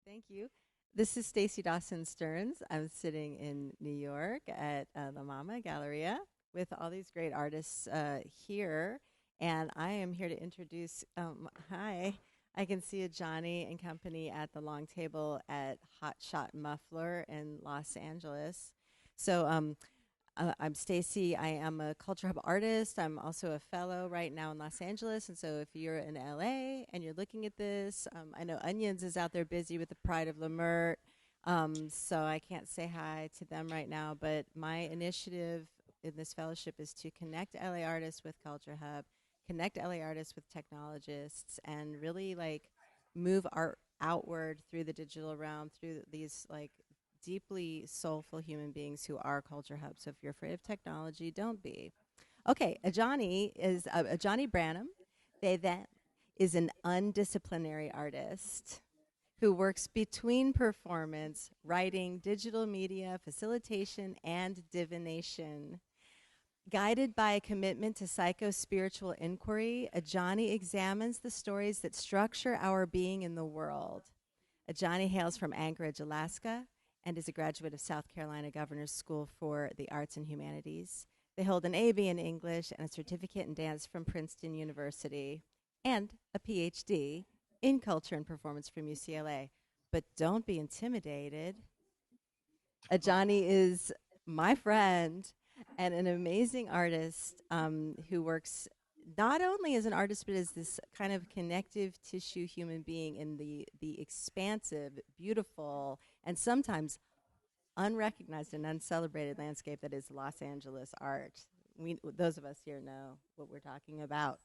Thank you. This is Stacy Dawson Stearns. I'm sitting in New York at the Mama Galleria with all these great artists here, and I am here to introduce. Hi, I can see a Johnny and company at the long table at Hot Shot Muffler in Los Angeles. So I'm Stacy. I am a Culture Hub artist. I'm also a fellow right now in Los Angeles. And so if you're in LA and you're looking at this, I know Onions is out there busy with the Pride of Lemert. So I can't say hi to them right now. But my initiative in this fellowship is to connect LA artists with Culture Hub, connect LA artists with technologists, and really like move art outward through the digital realm, through these like deeply soulful human beings who are culture hubs. So if you're afraid of technology, don't be. Okay, a Johnny Branham. They then is an undisciplinary artist who works between performance, writing, digital media, facilitation, and divination. Guided by a commitment to psycho-spiritual inquiry, Ajani examines the stories that structure our being in the world. Ajani hails from Anchorage, Alaska, and is a graduate of South Carolina Governor's School for the Arts and Humanities. They hold an AB in English and a certificate in dance from Princeton University and a PhD in culture and performance from UCLA. But don't be intimidated. Ajani is my friend and an amazing artist who works not only as an artist but as this kind of connective tissue human being in the expansive, beautiful, and sometimes unrecognized and uncelebrated landscape that is Los Angeles art. Those of us here know what we're talking about.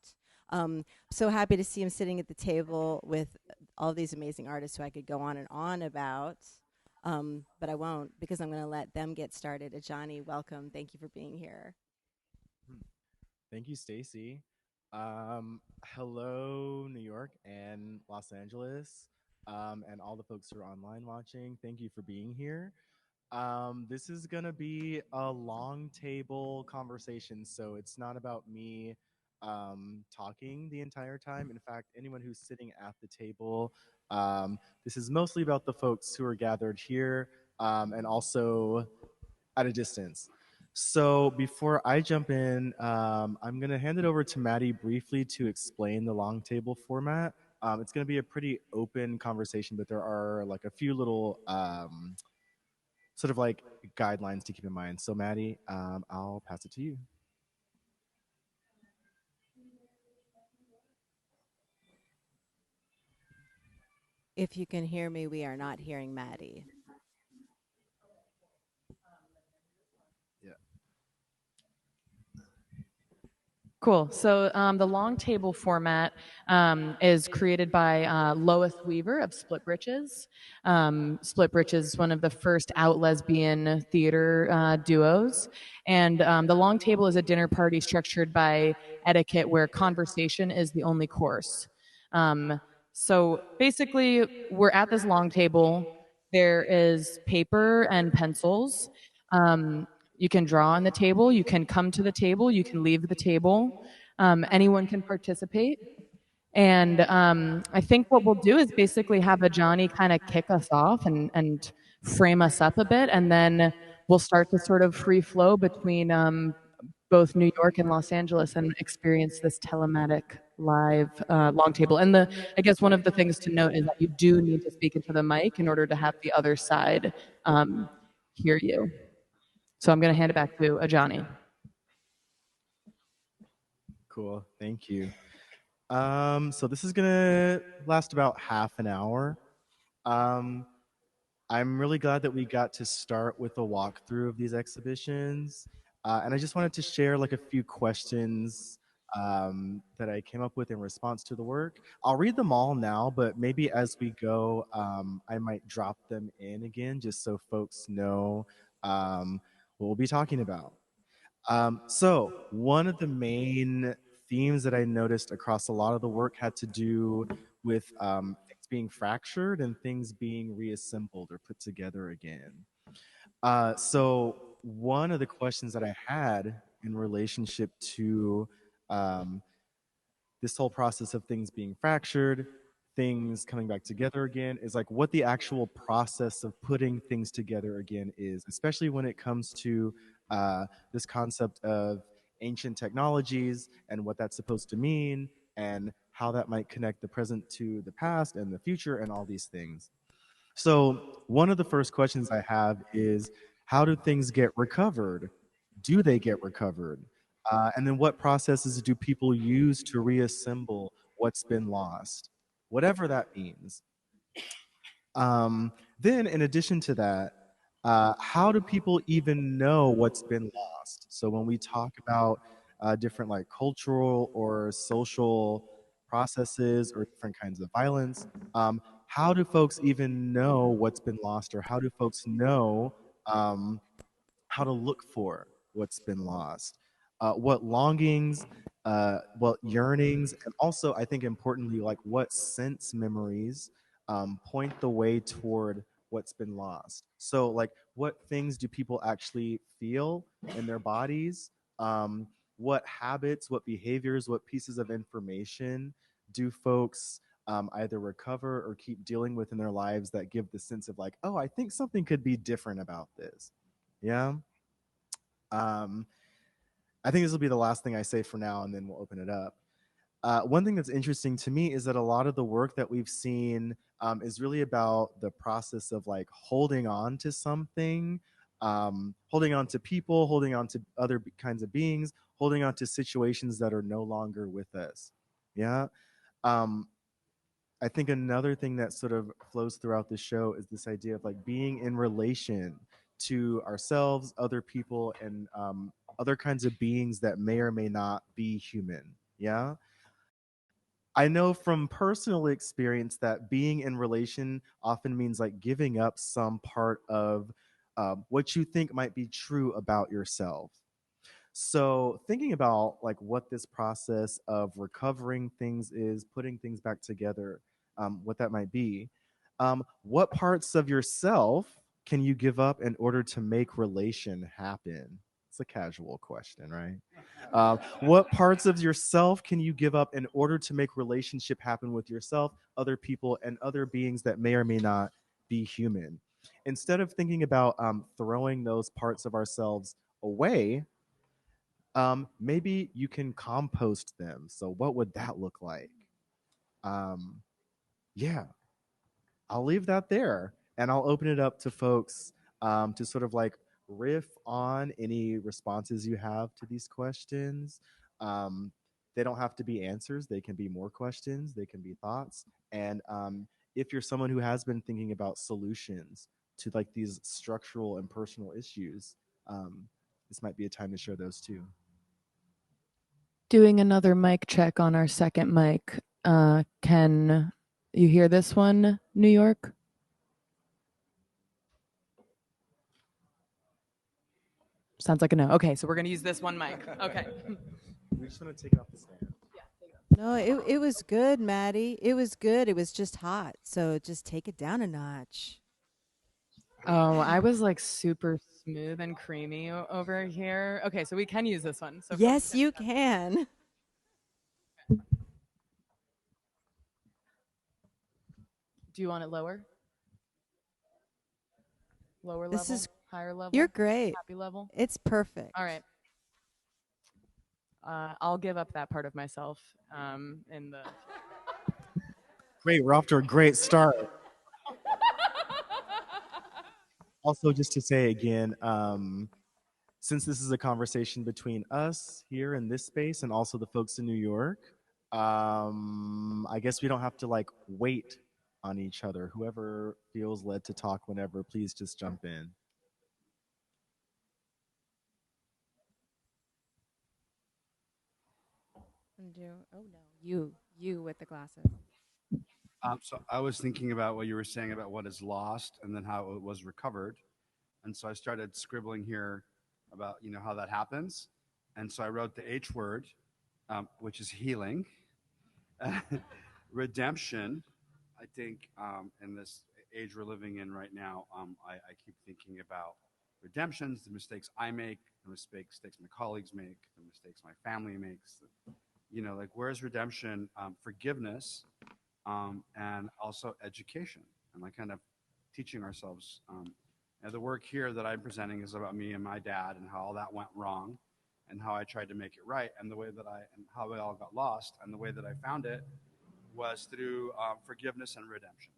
So happy to see him sitting at the table with all these amazing artists who I could go on and on about. But I won't because I'm going to let them get started. Ajani, welcome. Thank you for being here. Thank you, Stacy. Hello, New York and Los Angeles, and all the folks who are online watching. Thank you for being here. This is going to be a long table conversation, so it's not about me talking the entire time. In fact, anyone who's sitting at the table, this is mostly about the folks who are gathered here and also at a distance. So before I jump in, I'm going to hand it over to Maddie briefly to explain the long table format. It's going to be a pretty open conversation, but there are like a few little sort of like guidelines to keep in mind. So Maddie, I'll pass it to you. If you can hear me, we are not hearing Maddie. Yeah. Cool. So the long table format is created by Lois Weaver of Split Britches. Split Britches is one of the first out lesbian theater duos. And the long table is a dinner party structured by etiquette where conversation is the only course. So basically, we're at this long table. There is paper and pencils. You can draw on the table, you can come to the table, you can leave the table. Anyone can participate. And I think what we'll do is basically have a Johnny kind of kick us off and frame us up a bit, and then we'll start to sort of free flow between both New York and Los Angeles and experience this telematic live long table. And I guess one of the things to note is that you do need to speak into the mic in order to have the other side hear you. So I'm going to hand it back to Ajani. Cool. Thank you. So this is gonna last about half an hour. Um, I'm really glad that we got to start with a walkthrough of these exhibitions. And I just wanted to share like a few questions that I came up with in response to the work. I'll read them all now, but maybe as we go, I might drop them in again just so folks know what we'll be talking about. So, one of the main themes that I noticed across a lot of the work had to do with things being fractured and things being reassembled or put together again. So, one of the questions that I had in relationship to um, this whole process of things being fractured, things coming back together again is like what the actual process of putting things together again is, especially when it comes to this concept of ancient technologies and what that's supposed to mean and how that might connect the present to the past and the future and all these things. So, one of the first questions I have is how do things get recovered? Do they get recovered? And then, what processes do people use to reassemble what's been lost? Whatever that means. Then, in addition to that, how do people even know what's been lost? So, when we talk about different like cultural or social processes or different kinds of violence, how do folks even know what's been lost, or how do folks know um, how to look for what's been lost, what longings, what yearnings, and also I think importantly, like what sense memories point the way toward what's been lost. So, like, what things do people actually feel in their bodies? What habits, what behaviors, what pieces of information do folks either recover or keep dealing with in their lives that give the sense of like, oh, I think something could be different about this. Yeah. Um, I think this will be the last thing I say for now, and then we'll open it up. One thing that's interesting to me is that a lot of the work that we've seen is really about the process of like holding on to something, holding on to people, holding on to other kinds of beings, holding on to situations that are no longer with us. Yeah. Um, I think another thing that sort of flows throughout the show is this idea of like being in relation to ourselves, other people, and other kinds of beings that may or may not be human. Yeah. I know from personal experience that being in relation often means like giving up some part of what you think might be true about yourself. So, thinking about like what this process of recovering things is, putting things back together, what that might be, what parts of yourself can you give up in order to make relation happen? It's a casual question, right? What parts of yourself can you give up in order to make relationship happen with yourself, other people, and other beings that may or may not be human? Instead of thinking about throwing those parts of ourselves away, maybe you can compost them. So, what would that look like? Um, yeah, I'll leave that there, and I'll open it up to folks to sort of like riff on any responses you have to these questions. Um, they don't have to be answers; they can be more questions, they can be thoughts. And if you're someone who has been thinking about solutions to like these structural and personal issues, this might be a time to share those too. Doing another mic check on our second mic. Can you hear this one, New York? Sounds like a no. Okay, so we're going to use this one mic. Okay. We just want to take it off the stand. No, it was good, Maddie. It was good. It was just hot. So just take it down a notch. Oh, I was like super smooth and creamy over here. Okay, so we can use this one. So Yes, you can. do you want it lower? Lower This level? is Higher level? You're great. Happy level? It's perfect. All right. I'll give up that part of myself in the. Great, we're off to a great start. Also, just to say again, since this is a conversation between us here in this space and also the folks in New York, I guess we don't have to like wait on each other. Whoever feels led to talk whenever, please just jump in. Oh no, you with the glasses. So I was thinking about what you were saying about what is lost and then how it was recovered. And so I started scribbling here about, how that happens. And so I wrote the H word, which is healing. Redemption. I think in this age we're living in right now, I keep thinking about redemptions, the mistakes I make, the mistakes my colleagues make, the mistakes my family makes. Like where's redemption? Forgiveness and also education and like kind of teaching ourselves. And the work here that I'm presenting is about me and my dad and how all that went wrong and how I tried to make it right and the way that and how it all got lost. And the way that I found it was through forgiveness and redemption.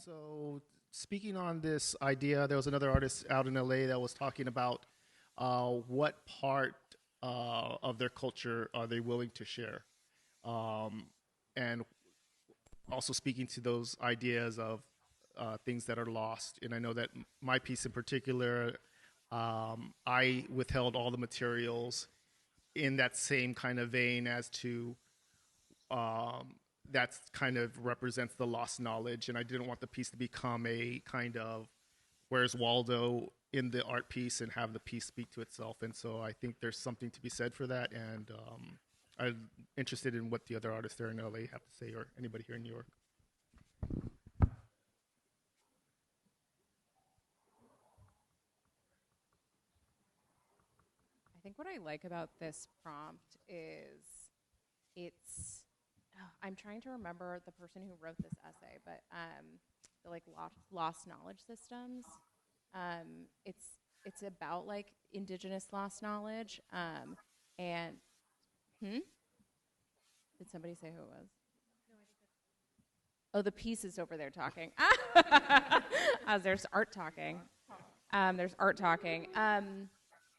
So speaking on this idea, there was another artist out in LA that was talking about what part of their culture are they willing to share, and also speaking to those ideas of things that are lost. And I know that my piece in particular, I withheld all the materials in that same kind of vein as to that kind of represents the lost knowledge, and I didn't want the piece to become a kind of where's Waldo in the art piece and have the piece speak to itself. And so I think there's something to be said for that, and I'm interested in what the other artists there in LA have to say, or anybody here in New York. I think what I like about this prompt is it's I'm trying to remember the person who wrote this essay, but the like lost knowledge systems. It's about like indigenous lost knowledge. And did somebody say who it was? Oh, the piece is over there talking. There's art talking. There's art talking.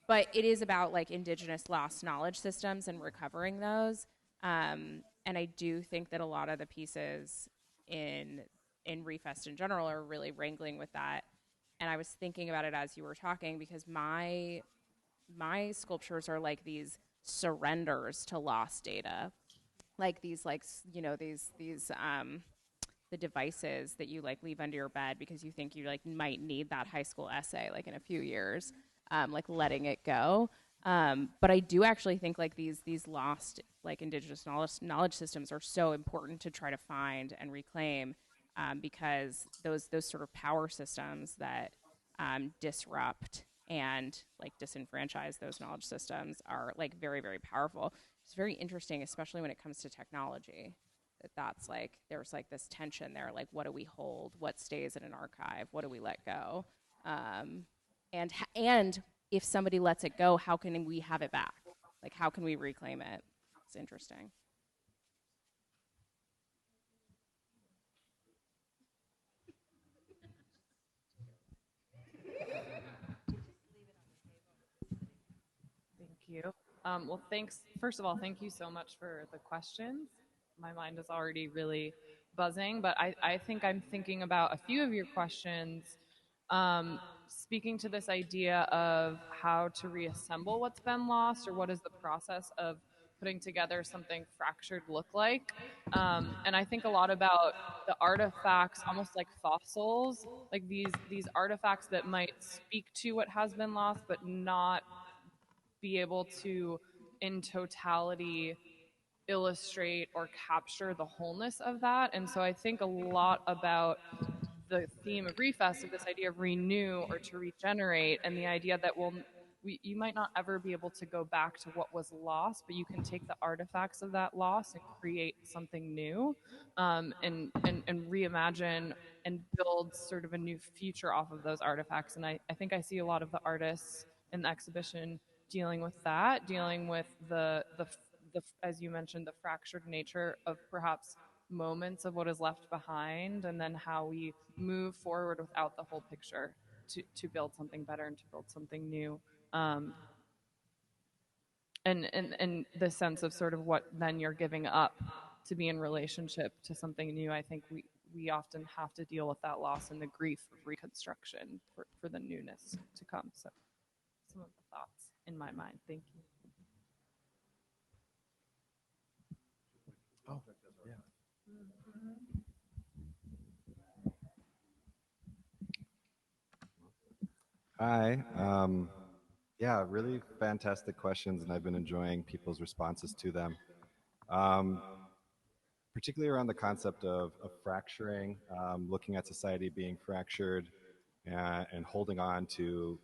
But it is about like indigenous lost knowledge systems and recovering those. And I do think that a lot of the pieces in Refest in general are really wrangling with that. And I was thinking about it as you were talking because my sculptures are like these surrenders to lost data, like these these the devices that you like leave under your bed because you think you like might need that high school essay like in a few years, like letting it go. But I do actually think like these lost like indigenous knowledge systems are so important to try to find and reclaim, because those sort of power systems that disrupt and like disenfranchise those knowledge systems are like very, very powerful. It's very interesting, especially when it comes to technology, that's like there's like this tension there, like what do we hold, what stays in an archive, what do we let go, and if somebody lets it go, how can we have it back, like how can we reclaim it? It's interesting. Thank you. Well, thanks. First of all, thank you so much for the questions. My mind is already really buzzing, but I think I'm thinking about a few of your questions, speaking to this idea of how to reassemble what's been lost, or what is the process of putting together something fractured look like. And I think a lot about the artifacts, almost like fossils, like these artifacts that might speak to what has been lost, but not be able to, in totality, illustrate or capture the wholeness of that. And so I think a lot about the theme of Refest, of this idea of renew or to regenerate, and the idea that you might not ever be able to go back to what was lost, but you can take the artifacts of that loss and create something new, and reimagine and build sort of a new future off of those artifacts. And I think I see a lot of the artists in the exhibition dealing with that, dealing with the as you mentioned, the fractured nature of perhaps moments of what is left behind, and then how we move forward without the whole picture to build something better and to build something new. Um, and the sense of sort of what then you're giving up to be in relationship to something new. I think we often have to deal with that loss and the grief of reconstruction for the newness to come. So some of the thoughts in my mind. Thank you. Oh, yeah. Hi. Yeah, really fantastic questions, and I've been enjoying people's responses to them. Um, Particularly around the concept of fracturing, looking at society being fractured, and holding on to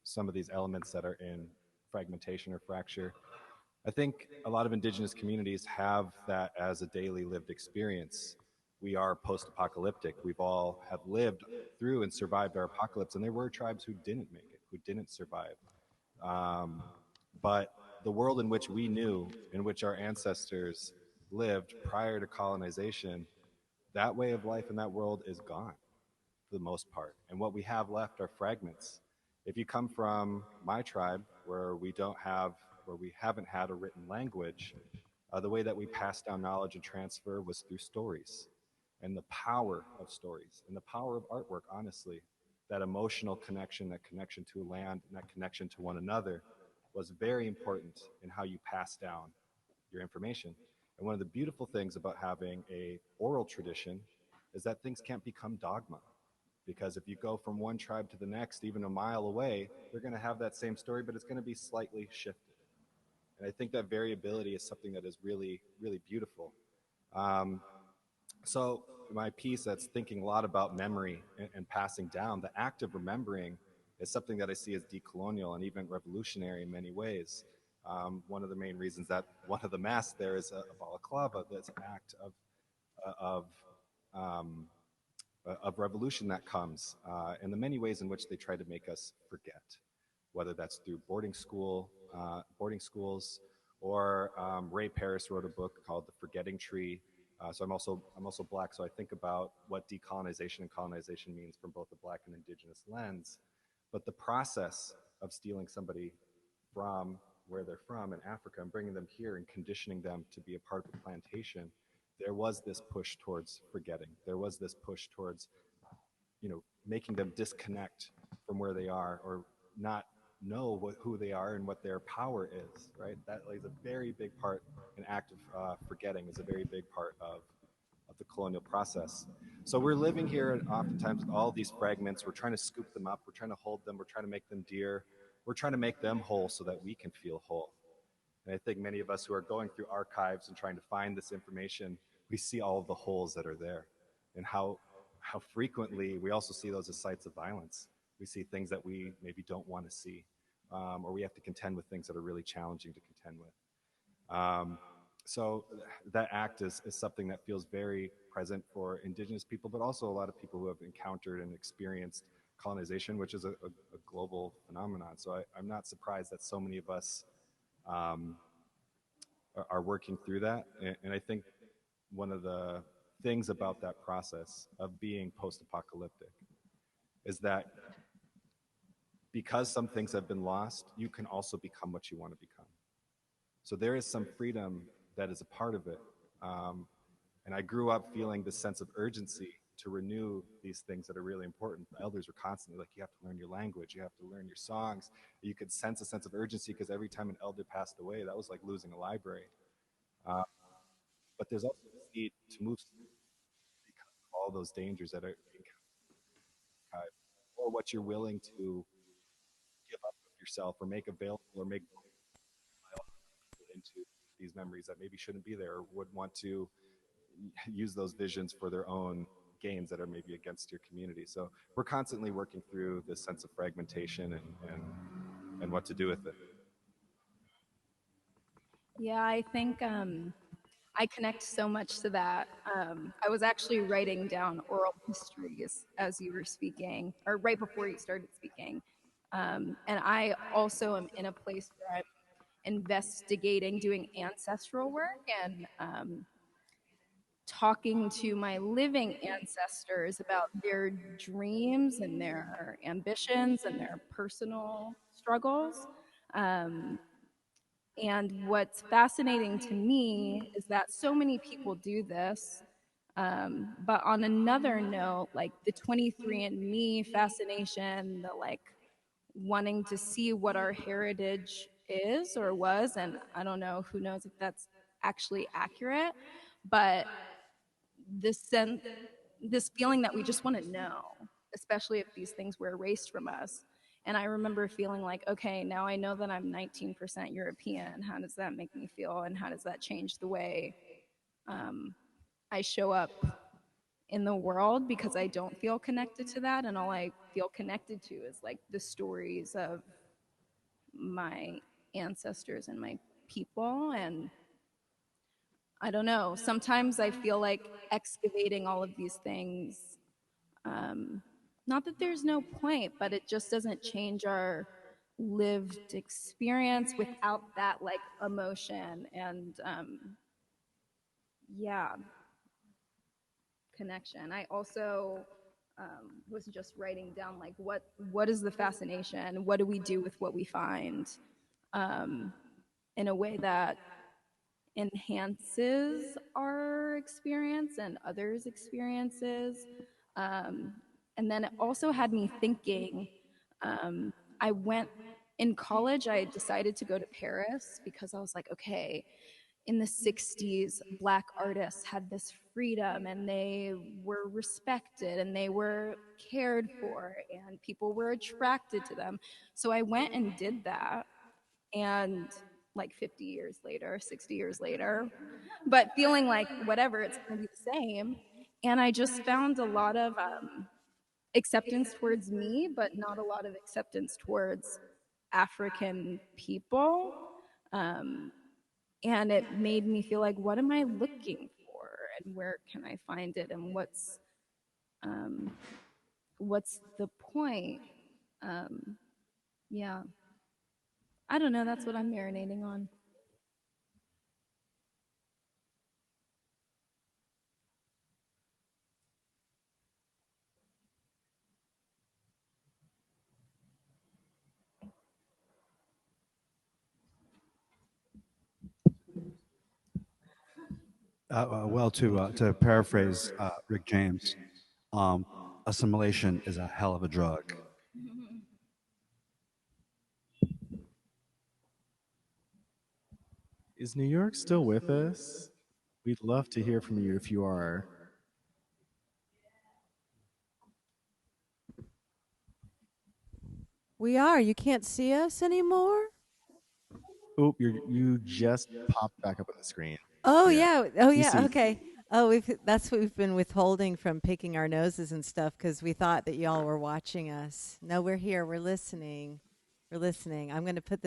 some of these elements that are in fragmentation or fracture. I think a lot of indigenous communities have that as a daily lived experience. We are post-apocalyptic. We've all have lived through and survived our apocalypse, and there were tribes who didn't make it, who didn't survive. Um, but the world in which we knew, in which our ancestors lived prior to colonization, that way of life in that world is gone for the most part. And what we have left are fragments. If you come from my tribe, where we haven't had a written language, the way that we pass down knowledge and transfer was through stories, and the power of stories and the power of artwork, honestly. That emotional connection, that connection to land, and that connection to one another was very important in how you pass down your information. And one of the beautiful things about having a oral tradition is that things can't become dogma. Because if you go from one tribe to the next, even a mile away, they're going to have that same story, but it's going to be slightly shifted. And I think that variability is something that is really, really beautiful. Um, so my piece that's thinking a lot about memory and passing down, the act of remembering is something that I see as decolonial and even revolutionary in many ways. One of the main reasons that one of the masks there is a balaclava, that's an act of um, of revolution that comes, and the many ways in which they try to make us forget, whether that's through boarding schools, or Ray Paris wrote a book called The Forgetting Tree. So I'm also Black, so I think about what decolonization and colonization means from both a Black and Indigenous lens. But the process of stealing somebody from where they're from in Africa and bringing them here and conditioning them to be a part of the plantation, there was this push towards forgetting. There was this push towards, making them disconnect from where they are, or not know who they are and what their power is, right? That is a very big part. An act of forgetting is a very big part of the colonial process. So we're living here oftentimes with all these fragments. We're trying to scoop them up. We're trying to hold them. We're trying to make them dear. We're trying to make them whole so that we can feel whole. And I think many of us who are going through archives and trying to find this information, we see all of the holes that are there, and how frequently we also see those as sites of violence. We see things that we maybe don't want to see, or we have to contend with things that are really challenging to contend with. So that act is something that feels very present for Indigenous people, but also a lot of people who have encountered and experienced colonization, which is a global phenomenon. So I'm not surprised that so many of us um, are working through that. And I think one of the things about that process of being post-apocalyptic is that because some things have been lost, you can also become what you want to become. So there is some freedom that is a part of it. And I grew up feeling this sense of urgency to renew these things that are really important. The elders were constantly like, you have to learn your language, you have to learn your songs. You could sense a sense of urgency because every time an elder passed away, that was like losing a library. Uh, but there's also this need to move because of all those dangers that are being or what you're willing to give up of yourself or make available or make into these memories that maybe shouldn't be there, or would want to use those visions for their own gains that are maybe against your community. So we're constantly working through this sense of fragmentation and what to do with it. Yeah, I think I connect so much to that. I was actually writing down oral histories as you were speaking, or right before you started speaking. And I also am in a place where I'm investigating, doing ancestral work, and talking to my living ancestors about their dreams and their ambitions and their personal struggles. Um, and what's fascinating to me is that so many people do this. But on another note, like the 23andMe fascination, the like wanting to see what our heritage is or was, and I don't know, who knows if that's actually accurate, but this this feeling that we just want to know, especially if these things were erased from us. And I remember feeling like, okay, now I know that I'm 19% European. How does that make me feel? And how does that change the way I show up in the world? Because I don't feel connected to that. And all I feel connected to is like the stories of my ancestors and my people. And I don't know, sometimes I feel like excavating all of these things, not that there's no point, but it just doesn't change our lived experience without that like emotion and yeah, connection. I also was just writing down like what is the fascination? What do we do with what we find um, in a way that enhances our experience and others' experiences. Um, and then it also had me thinking. I went in college, I decided to go to Paris because I was like, okay, in the 60s, Black artists had this freedom and they were respected and they were cared for and people were attracted to them. So I went and did that. And like 50 years later, 60 years later, but feeling like whatever, it's going to be the same. And I just found a lot of acceptance towards me, but not a lot of acceptance towards African people. Um, and it made me feel like, what am I looking for, and where can I find it, and um, what's the point? Yeah, I don't know. That's what I'm marinating on. Well, to paraphrase Rick James, assimilation is a hell of a drug. Is New York still with us? We'd love to hear from you if you are. We are. You can't see us anymore? Oh, you just popped back up on the screen. Oh Yeah. yeah. Oh You yeah. see. Okay. Oh, that's what we've been withholding from picking our noses and stuff because we thought that y'all were watching us. No, we're here. We're listening. We're listening. I'm gonna put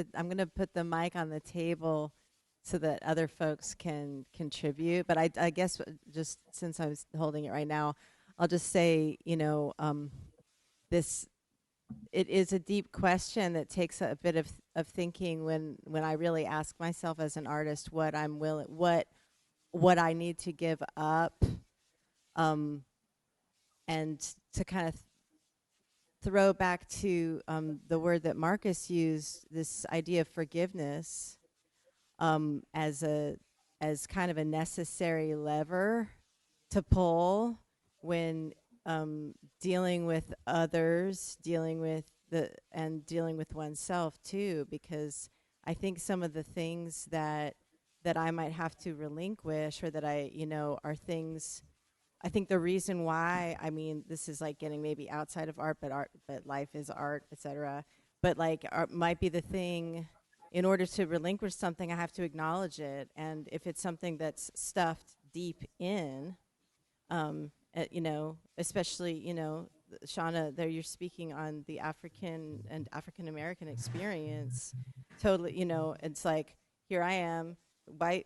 the mic on the table so that other folks can contribute. But I guess just since I was holding it right now, I'll just say this it is a deep question that takes a bit of thinking when I really ask myself as an artist what I'm willing what I need to give up, um, and to kind of throw back to the word that Marcus used, this idea of forgiveness, as kind of a necessary lever to pull when dealing with others, dealing with oneself too, because I think some of the things that I might have to relinquish, or that are things. I think the reason why, I mean, this is like getting maybe outside of art, but life is art, etc. But like art might be the thing. In order to relinquish something, I have to acknowledge it, and if it's something that's stuffed deep in, especially, Shauna, there you're speaking on the African and African American experience. Totally, it's like here I am,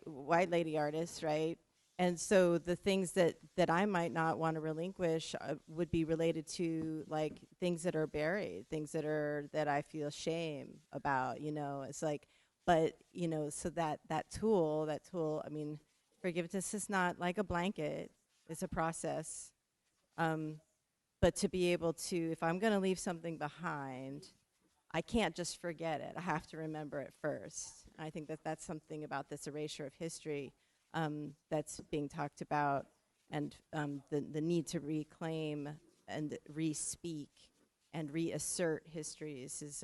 white lady artist, right? And so the things that I might not want to relinquish would be related to like things that are buried, things that I feel shame about. It's like, but so that tool. I mean, forgiveness is not like a blanket; it's a process. Um, but to be able to, if I'm going to leave something behind, I can't just forget it. I have to remember it first. I think that that's something about this erasure of history that's being talked about, and the need to reclaim and re-speak and reassert histories is,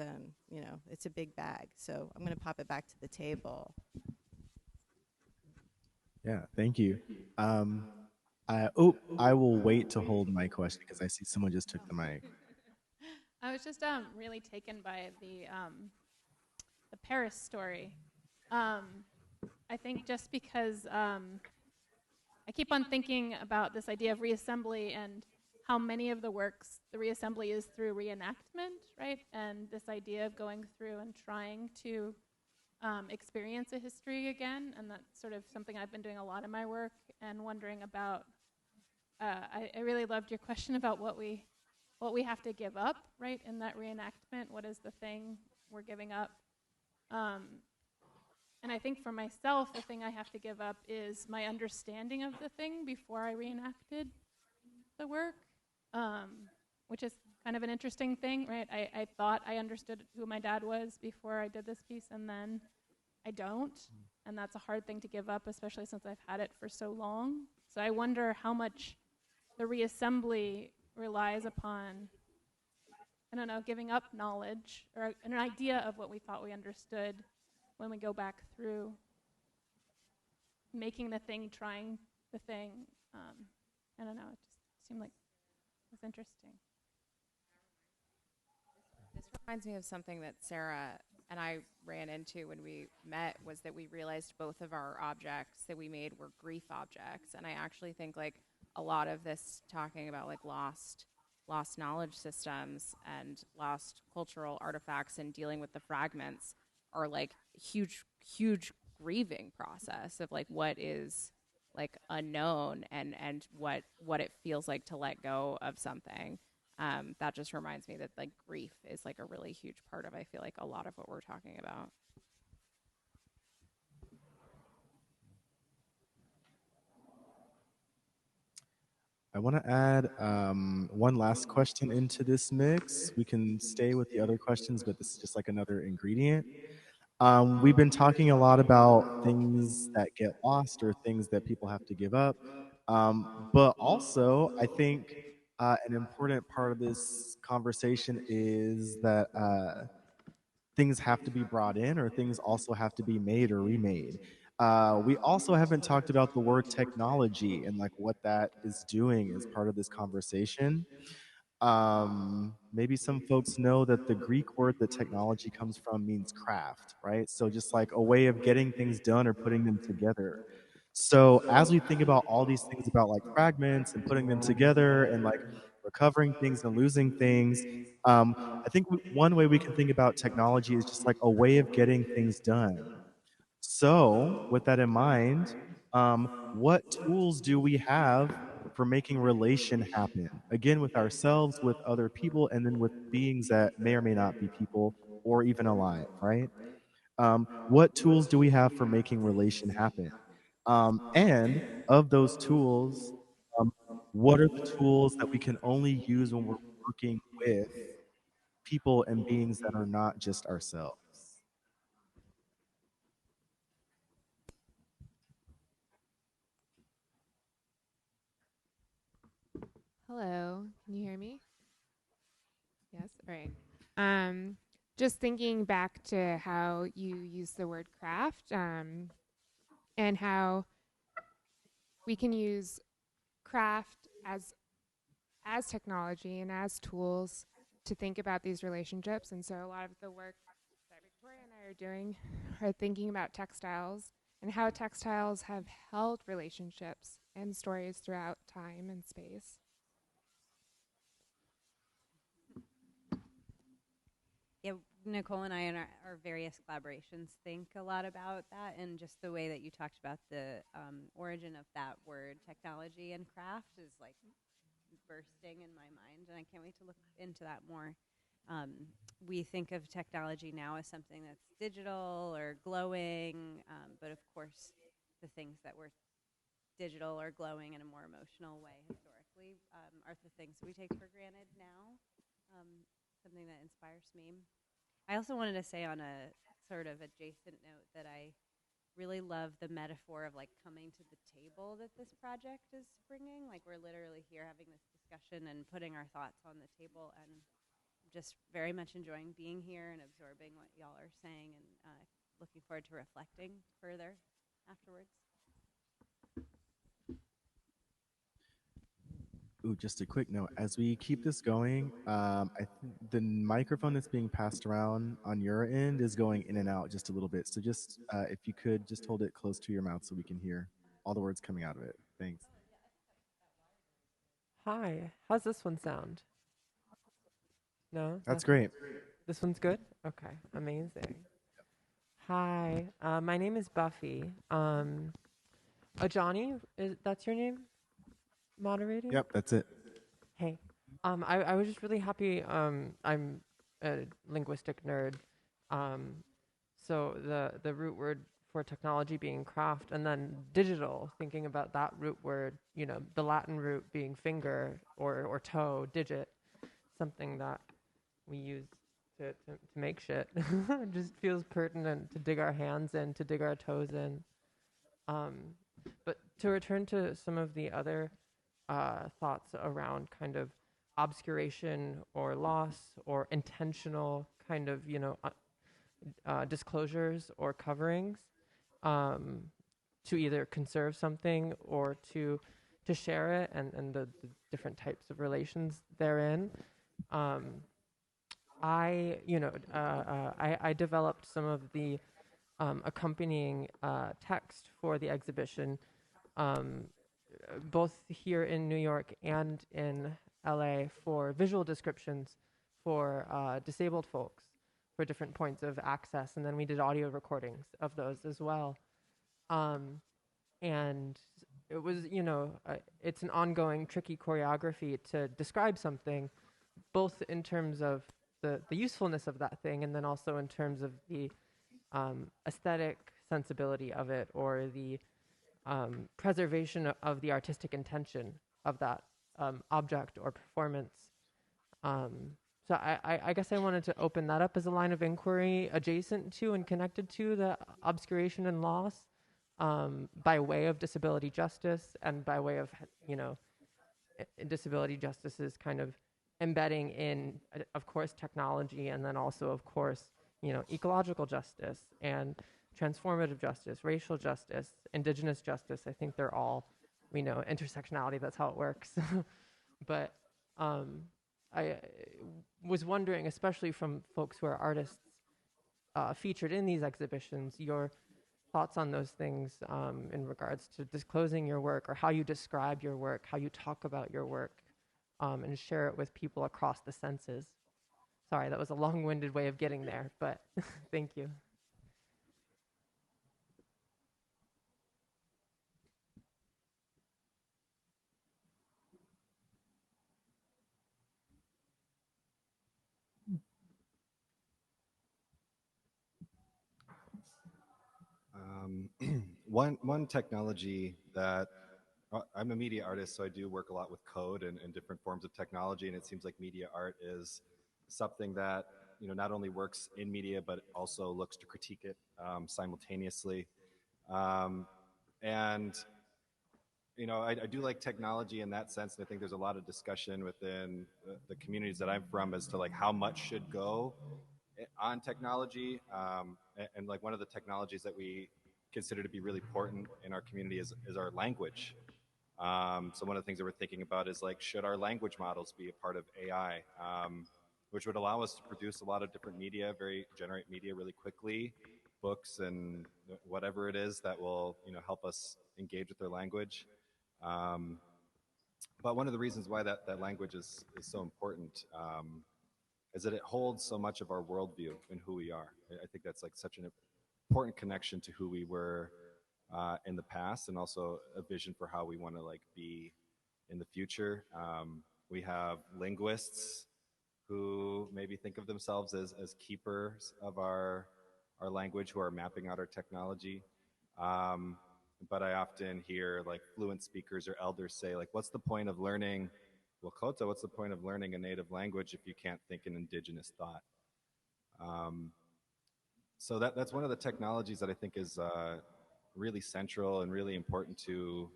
it's a big bag. So I'm going to pop it back to the table. Yeah, thank you. I will wait to hold my question because I see someone just took the mic. I was just really taken by the Paris story. I think just because I keep on thinking about this idea of reassembly and how many of the works, the reassembly is through reenactment, right? And this idea of going through and trying to experience a history again. And that's sort of something I've been doing a lot in my work and wondering about. I really loved your question about what we have to give up, right, in that reenactment. What is the thing we're giving up? And I think for myself, the thing I have to give up is my understanding of the thing before I reenacted the work, which is kind of an interesting thing, right? I thought I understood who my dad was before I did this piece, and then I don't. And that's a hard thing to give up, especially since I've had it for so long. So I wonder how much the reassembly relies upon, I don't know, giving up knowledge or an idea of what we thought we understood when we go back through making the thing, trying the thing. I don't know, it just seemed like it was interesting. This reminds me of something that Sarah and I ran into when we met, was that we realized both of our objects that we made were grief objects. And I actually think like a lot of this talking about like lost knowledge systems and lost cultural artifacts and dealing with the fragments are like huge grieving process of like what is like unknown and what it feels like to let go of something. That just reminds me that like grief is like a really huge part of, I feel like, a lot of what we're talking about. I want to add one last question into this mix. We can stay with the other questions, but this is just like another ingredient. We've been talking a lot about things that get lost or things that people have to give up. But also, I think an important part of this conversation is that things have to be brought in or things also have to be made or remade. We also haven't talked about the word technology and like what that is doing as part of this conversation. Maybe some folks know that the Greek word that technology comes from means craft, right? So just like a way of getting things done or putting them together. So as we think about all these things about like fragments and putting them together and like recovering things and losing things, I think one way we can think about technology is just like a way of getting things done. So with that in mind, what tools do we have for making relation happen? Again, with ourselves, with other people, and then with beings that may or may not be people or even alive, right? What tools do we have for making relation happen? And of those tools, um, what are the tools that we can only use when we're working with people and beings that are not just ourselves? Hello, can you hear me? Yes, all right. Um, just thinking back to how you use the word craft, and how we can use craft as technology and as tools to think about these relationships. And so a lot of the work that Victoria and I are doing are thinking about textiles and how textiles have held relationships and stories throughout time and space. Yeah, Nicole and I in our various collaborations think a lot about that, and just the way that you talked about the origin of that word, technology and craft, is like bursting in my mind, and I can't wait to look into that more. We think of technology now as something that's digital or glowing, but of course, the things that were digital or glowing in a more emotional way historically are the things we take for granted now. Something that inspires me. I also wanted to say on a sort of adjacent note that I really love the metaphor of like coming to the table that this project is bringing. Like we're literally here having this discussion and putting our thoughts on the table, and just very much enjoying being here and absorbing what y'all are saying, and looking forward to reflecting further afterwards. Ooh, just a quick note. As we keep this going, the microphone that's being passed around on your end is going in and out just a little bit. So just if you could just hold it close to your mouth so we can hear all the words coming out of it. Thanks. Hi, how's this one sound? No, That's nothing? great. This one's good? Okay, amazing. Hi, my name is Buffy. Johnny, that's your name? Moderating? Yep, that's it. Hey, I was just really happy. I'm a linguistic nerd. So the root word for technology being craft, and then digital, thinking about that root word, you know, the Latin root being finger or toe, digit, something that we use to make shit. It just feels pertinent to dig our hands in, to dig our toes in. But to return to some of the other thoughts around kind of obscuration or loss or intentional kind of, you know, disclosures or coverings, to either conserve something or to share it, and the different types of relations therein. I developed some of the accompanying text for the exhibition, both here in New York and in LA, for visual descriptions for disabled folks for different points of access. And then we did audio recordings of those as well. And it was, you know, it's an ongoing tricky choreography to describe something, both in terms of the usefulness of that thing, and then also in terms of the aesthetic sensibility of it, or the preservation of the artistic intention of that object or performance. So I guess I wanted to open that up as a line of inquiry adjacent to and connected to the obscuration and loss, by way of disability justice, and by way of, you know, disability justice is kind of embedding in, of course, technology, and then also, of course, you know, ecological justice and transformative justice, racial justice, indigenous justice. I think they're all, we know, intersectionality, that's how it works. But I was wondering, especially from folks who are artists featured in these exhibitions, your thoughts on those things, in regards to disclosing your work, or how you describe your work, how you talk about your work, and share it with people across the senses. Sorry, that was a long-winded way of getting there, but thank you. One technology that I'm a media artist, so I do work a lot with code and different forms of technology, and it seems like media art is something that, you know, not only works in media but also looks to critique it simultaneously. Um, and you know, I do like technology in that sense, and I think there's a lot of discussion within the communities that I'm from as to like how much should go on technology. And like one of the technologies that we consider to be really important in our community is our language. So one of the things that we're thinking about is like, should our language models be a part of AI, which would allow us to produce a lot of different media, generate media really quickly, books and whatever it is that will, you know, help us engage with their language. But one of the reasons why that language is so important, is that it holds so much of our worldview and who we are. I think that's like such an important connection to who we were in the past, and also a vision for how we want to like be in the future. We have linguists who maybe think of themselves as keepers of our language, who are mapping out our technology. But I often hear like fluent speakers or elders say, like, what's the point of learning Lakota? What's the point of learning a native language if you can't think in indigenous thought? So that's one of the technologies that I think is really central and really important to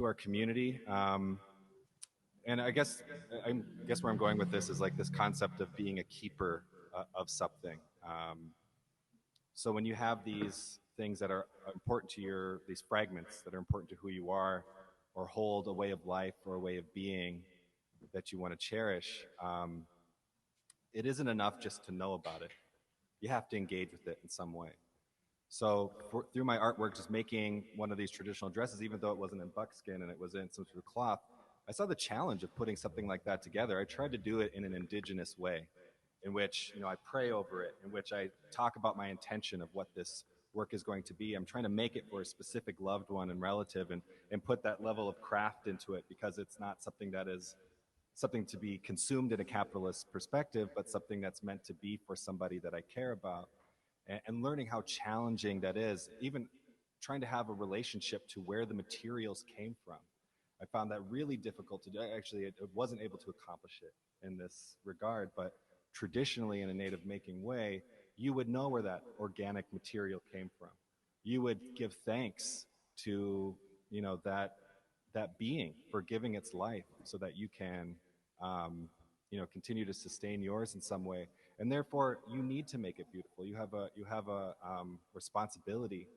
our community. And I guess where I'm going with this is like this concept of being a keeper of something. So when you have these things that are important to these fragments that are important to who you are, or hold a way of life or a way of being that you want to cherish, it isn't enough just to know about it. You have to engage with it in some way. So through my artwork, just making one of these traditional dresses, even though it wasn't in buckskin and it was in some sort of cloth, I saw the challenge of putting something like that together. I tried to do it in an indigenous way, in which I pray over it, in which I talk about my intention of what this work is going to be. I'm trying to make it for a specific loved one and relative, and put that level of craft into it, because it's not something that is something to be consumed in a capitalist perspective, but something that's meant to be for somebody that I care about. And learning how challenging that is, even trying to have a relationship to where the materials came from. I found that really difficult to do. Actually, it wasn't able to accomplish it in this regard, but traditionally in a native making way, you would know where that organic material came from. You would give thanks to, that being for giving its life so that you can, continue to sustain yours in some way. And therefore, you need to make it beautiful. You have a responsibility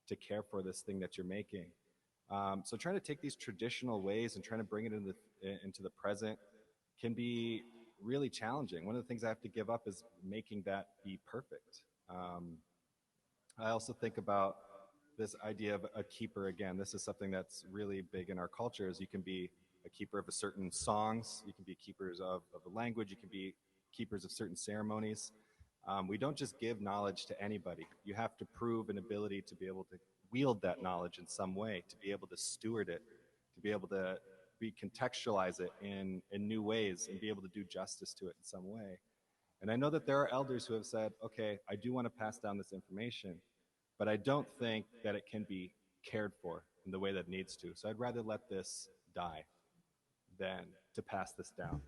to care for this thing that you're making. So trying to take these traditional ways and trying to bring it into the present can be really challenging. One of the things I have to give up is making that be perfect. I also think about this idea of a keeper. Again, this is something that's really big in our culture. Is you can be a keeper of a certain songs, you can be keepers of a language, you can be keepers of certain ceremonies. We don't just give knowledge to anybody. You have to prove an ability to be able to wield that knowledge in some way, to be able to steward it, to be able to contextualize it in new ways and be able to do justice to it in some way. And I know that there are elders who have said, okay, I do want to pass down this information, but I don't think that it can be cared for in the way that it needs to. So I'd rather let this die than to pass this down.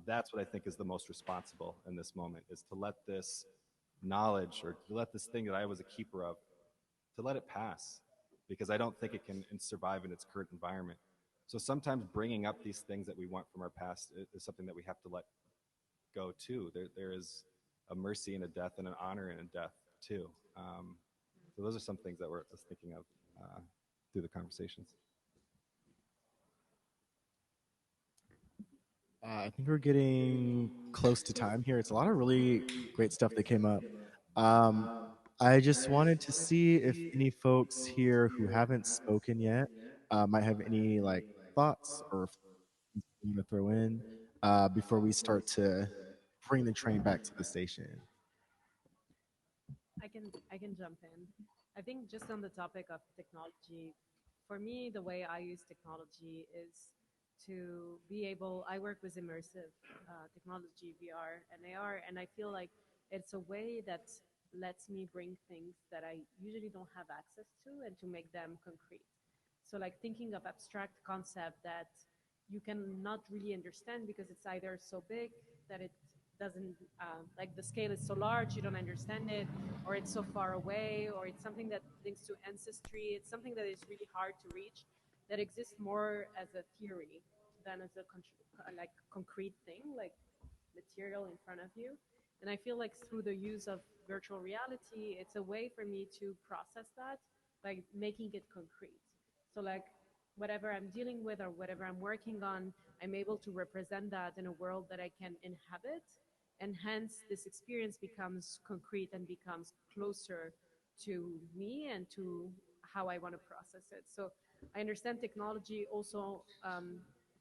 That's what I think is the most responsible in this moment, is to let this knowledge, or to let this thing that I was a keeper of, to let it pass, because I don't think it can survive in its current environment. So sometimes bringing up these things that we want from our past is something that we have to let go too. There is a mercy in a death and an honor in a death too. So those are some things that I was thinking of through the conversations. I think we're getting close to time here. It's a lot of really great stuff that came up. I just wanted to see if any folks here who haven't spoken yet might have any thoughts or things you want to throw in before we start to bring the train back to the station. I can jump in. I think just on the topic of technology, for me, the way I use technology is to be able. I work with immersive technology, VR and AR, and I feel like it's a way that lets me bring things that I usually don't have access to and to make them concrete. So, like thinking of abstract concept that you can not really understand because it's either so big that it doesn't like the scale is so large you don't understand it, or it's so far away, or it's something that links to ancestry. It's something that is really hard to reach, that exists more as a theory than as a like concrete thing, like material in front of you. And I feel like through the use of virtual reality, it's a way for me to process that by making it concrete. So like whatever I'm dealing with or whatever I'm working on, I'm able to represent that in a world that I can inhabit. And hence this experience becomes concrete and becomes closer to me and to how I want to process it. So I understand technology also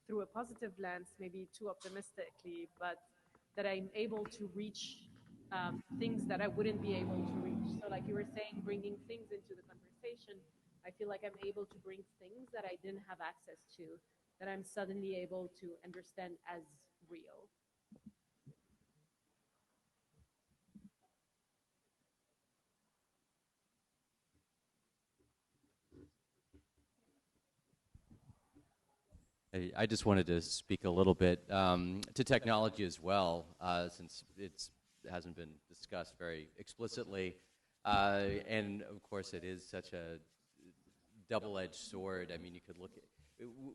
through a positive lens, maybe too optimistically, but that I'm able to reach things that I wouldn't be able to reach. So, like you were saying, bringing things into the conversation, I feel like I'm able to bring things that I didn't have access to, that I'm suddenly able to understand as real. I just wanted to speak a little bit to technology as well, since it hasn't been discussed very explicitly. And of course, it is such a double-edged sword. I mean, you could look at,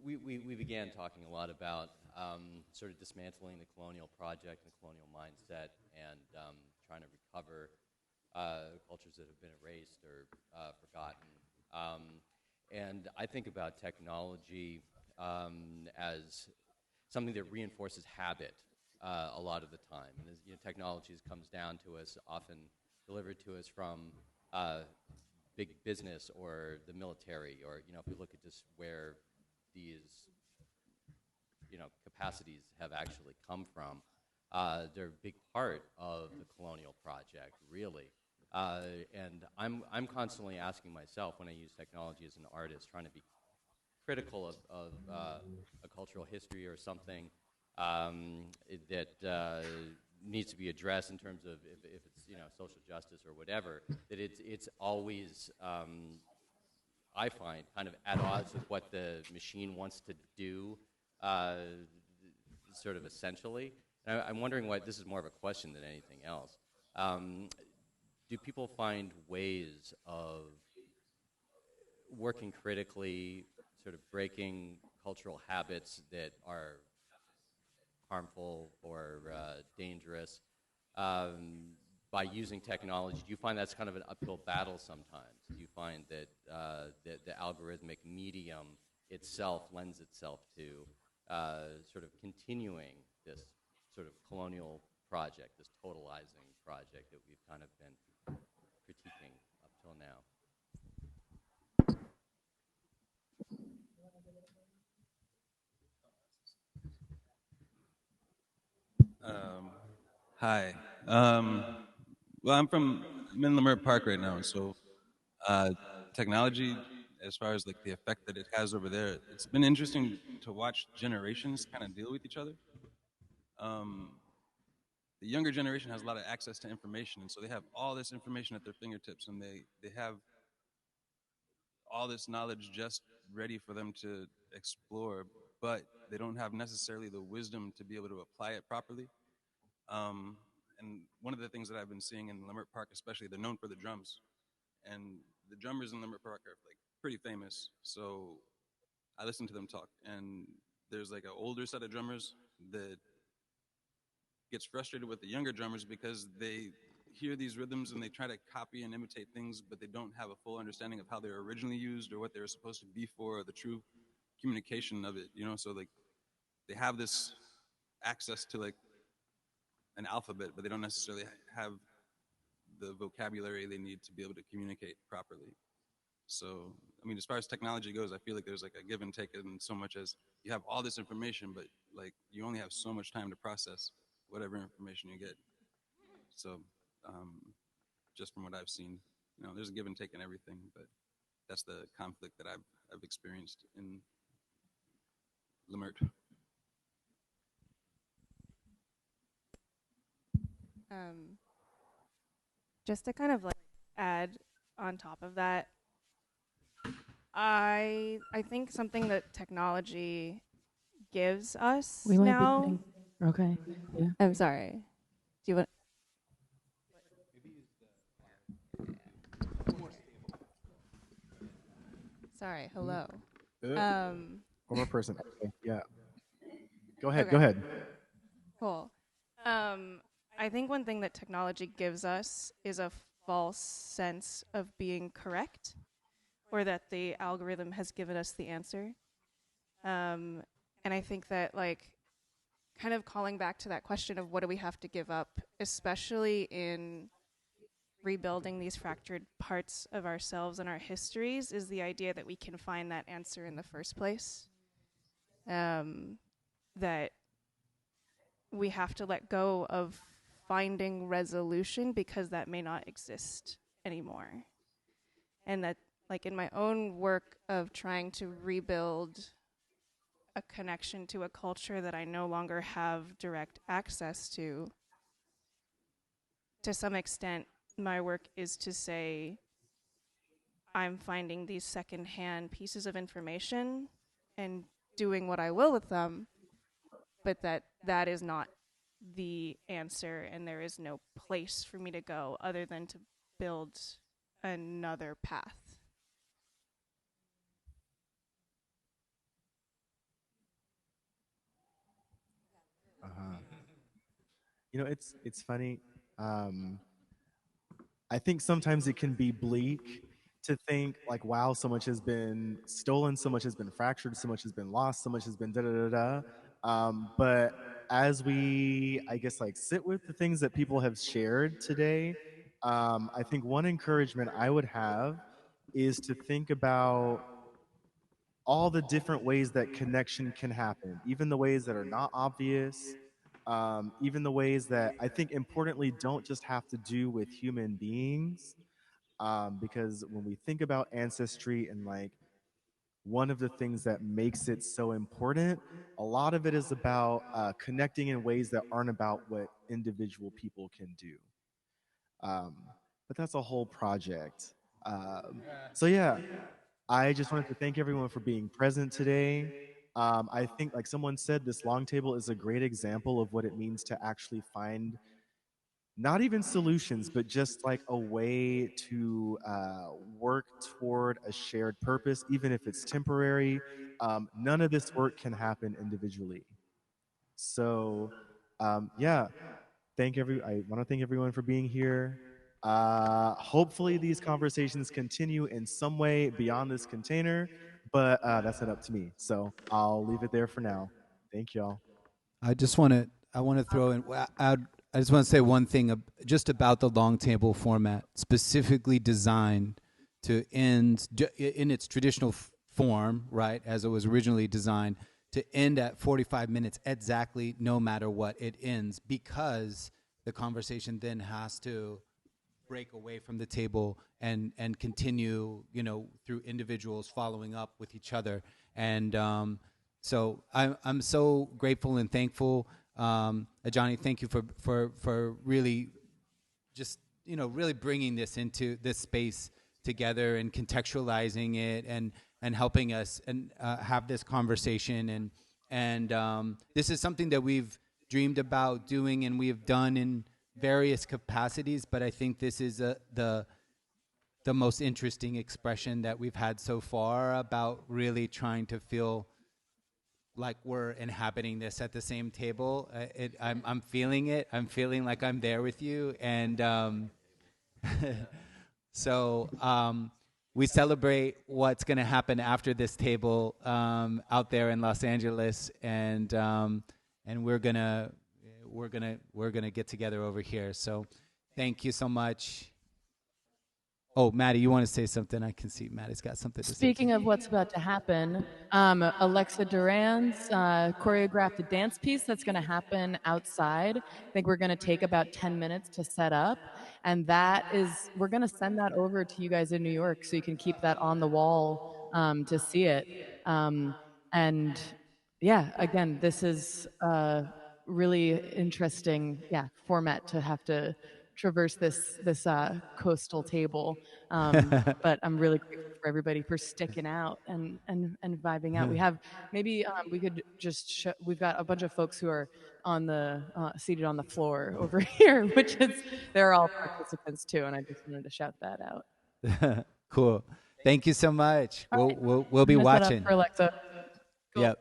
we began talking a lot about sort of dismantling the colonial project and the colonial mindset, and trying to recover cultures that have been erased or forgotten. And I think about technology as something that reinforces habit a lot of the time. And as technologies comes down to us, often delivered to us from big business or the military, or if we look at just where these capacities have actually come from, they're a big part of the colonial project, really. And I'm constantly asking myself when I use technology as an artist, trying to be critical of a cultural history or something that needs to be addressed in terms of if it's social justice or whatever, that it's always I find kind of at odds with what the machine wants to do, sort of essentially. And I'm wondering why this is more of a question than anything else. Do people find ways of working critically, sort of breaking cultural habits that are harmful or dangerous by using technology? Do you find that's kind of an uphill battle sometimes? Do you find that the algorithmic medium itself lends itself to sort of continuing this sort of colonial project, this totalizing project that we've kind of been critiquing up till now? Hi. Well, I'm in Leimert Park right now, so technology, as far as like the effect that it has over there, it's been interesting to watch generations kind of deal with each other. Um, the younger generation has a lot of access to information, and so they have all this information at their fingertips, and they have all this knowledge just ready for them to explore, but they don't have necessarily the wisdom to be able to apply it properly. Um, and one of the things that I've been seeing in Leimert Park, especially, they're known for the drums, and the drummers in Leimert Park are like pretty famous. So I listen to them talk, and there's like an older set of drummers that gets frustrated with the younger drummers because they hear these rhythms and they try to copy and imitate things, but they don't have a full understanding of how they're originally used or what they were supposed to be for, or the true communication of it. So like they have this access to like an alphabet, but they don't necessarily have the vocabulary they need to be able to communicate properly. So, I mean, as far as technology goes, I feel like there's like a give and take in so much as you have all this information, but like you only have so much time to process whatever information you get. So, just from what I've seen, there's a give and take in everything, but that's the conflict that I've experienced in Leimert. Just to kind of like add on top of that, I think something that technology gives us We might now. be getting, okay. Yeah. I'm sorry. Do you want? Sorry. Hello. One more person. Okay, yeah. Go ahead. Okay. Go ahead. Cool. I think one thing that technology gives us is a false sense of being correct, or that the algorithm has given us the answer. And I think that, like, kind of calling back to that question of what do we have to give up, especially in rebuilding these fractured parts of ourselves and our histories, is the idea that we can find that answer in the first place. That we have to let go of finding resolution because that may not exist anymore. And that, like, in my own work of trying to rebuild a connection to a culture that I no longer have direct access to some extent, my work is to say, I'm finding these secondhand pieces of information and doing what I will with them, but that is not the answer, and there is no place for me to go other than to build another path. Uh-huh. It's funny. I think sometimes it can be bleak to think like, wow, so much has been stolen, so much has been fractured, so much has been lost, so much has been da da da da. But as we, I guess, like sit with the things that people have shared today, I think one encouragement I would have is to think about all the different ways that connection can happen, even the ways that are not obvious, even the ways that I think importantly don't just have to do with human beings. Because when we think about ancestry and like one of the things that makes it so important, a lot of it is about connecting in ways that aren't about what individual people can do. Um, but that's a whole project. So yeah, I just wanted to thank everyone for being present today. I think, like someone said, this long table is a great example of what it means to actually find not even solutions, but just like a way to work toward a shared purpose, even if it's temporary. None of this work can happen individually. So, yeah, I want to thank everyone for being here. Hopefully these conversations continue in some way beyond this container, but that's not up to me. So I'll leave it there for now. Thank y'all. I want to throw in. I just want to say one thing just about the long table format, specifically designed to end in its traditional form, right, as it was originally designed, to end at 45 minutes exactly, no matter what it ends, because the conversation then has to break away from the table and continue, through individuals following up with each other. And so I'm so grateful and thankful. Ajani, thank you for really just, really bringing this into this space together and contextualizing it and helping us and have this conversation. And this is something that we've dreamed about doing and we have done in various capacities, but I think this is the most interesting expression that we've had so far about really trying to feel like we're inhabiting this at the same table. I'm feeling it. I'm feeling like I'm there with you. And so we celebrate what's going to happen after this table out there in Los Angeles, and we're gonna get together over here. So thank you so much. Oh, Maddie, you want to say something? I can see Maddie's got something to say. Speaking of what's about to happen, Alexa Duran's choreographed a dance piece that's going to happen outside. I think we're going to take about 10 minutes to set up. And we're going to send that over to you guys in New York so you can keep that on the wall to see it. And yeah, again, this is a really interesting, format to have to traverse this coastal table. But I'm really grateful for everybody for sticking out and vibing out. We have maybe we could just we've got a bunch of folks who are on the seated on the floor over here, which is they're all participants too, and I just wanted to shout that out. Cool. Thank you so much. Right. We'll be I'm gonna set watching. up for Alexa. Cool. Yep.